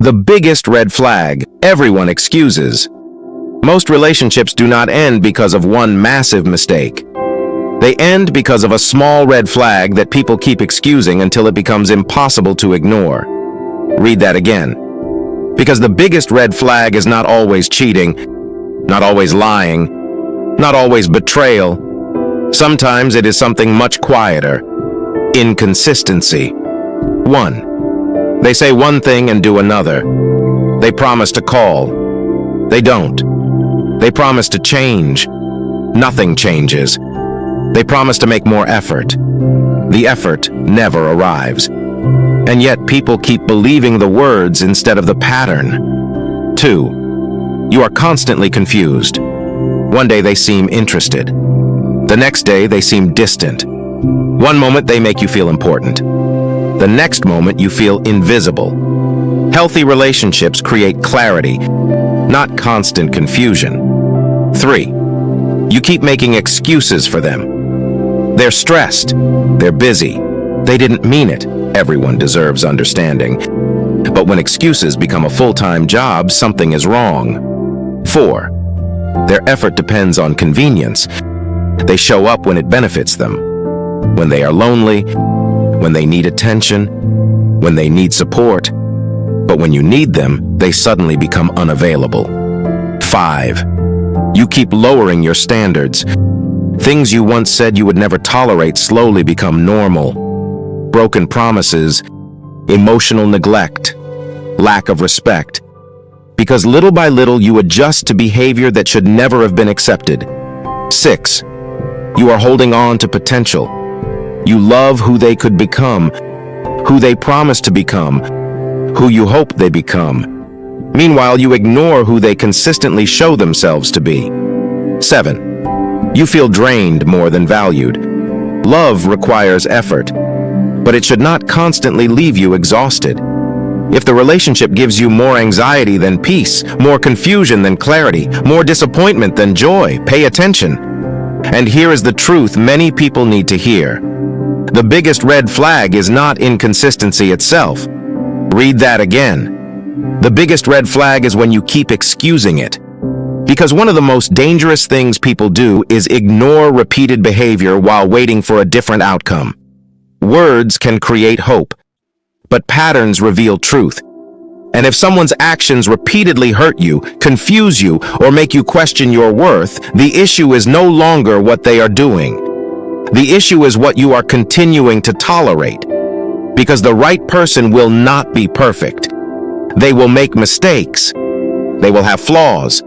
The biggest red flag, everyone excuses. Most relationships do not end because of one massive mistake. They end because of a small red flag that people keep excusing until it becomes impossible to ignore. Read that again. Because the biggest red flag is not always cheating, not always lying, not always betrayal. Sometimes it is something much quieter. Inconsistency. 1. They say one thing and do another. They promise to call. They don't. They promise to change. Nothing changes. They promise to make more effort. The effort never arrives. And yet people keep believing the words instead of the pattern. 2. You are constantly confused. One day they seem interested. The next day they seem distant. One moment they make you feel important. The next moment you feel invisible. Healthy relationships create clarity, not constant confusion. 3. You keep making excuses for them. They're stressed. They're busy. They didn't mean it. Everyone deserves understanding. But when excuses become a full-time job, something is wrong. 4. Their effort depends on convenience. They show up when it benefits them. When they are lonely, when they need attention, when they need support. But when you need them, they suddenly become unavailable. 5. You keep lowering your standards. Things you once said you would never tolerate slowly become normal. Broken promises, emotional neglect, lack of respect. Because little by little you adjust to behavior that should never have been accepted. 6. You are holding on to potential. You love who they could become, who they promise to become, who you hope they become. Meanwhile, you ignore who they consistently show themselves to be. 7. You feel drained more than valued. Love requires effort, but it should not constantly leave you exhausted. If the relationship gives you more anxiety than peace, more confusion than clarity, more disappointment than joy, pay attention. And here is the truth many people need to hear. The biggest red flag is not inconsistency itself. Read that again. The biggest red flag is when you keep excusing it. Because one of the most dangerous things people do is ignore repeated behavior while waiting for a different outcome. Words can create hope, but patterns reveal truth. And if someone's actions repeatedly hurt you, confuse you, or make you question your worth, the issue is no longer what they are doing. The issue is what you are continuing to tolerate. Because the right person will not be perfect. They will make mistakes. They will have flaws.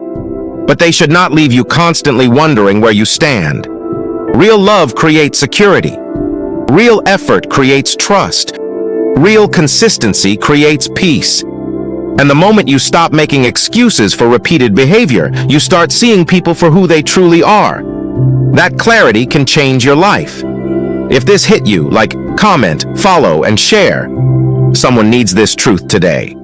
But they should not leave you constantly wondering where you stand. Real love creates security. Real effort creates trust. Real consistency creates peace. And the moment you stop making excuses for repeated behavior, you start seeing people for who they truly are. That clarity can change your life. If this hit you, comment, follow, and share. Someone needs this truth today.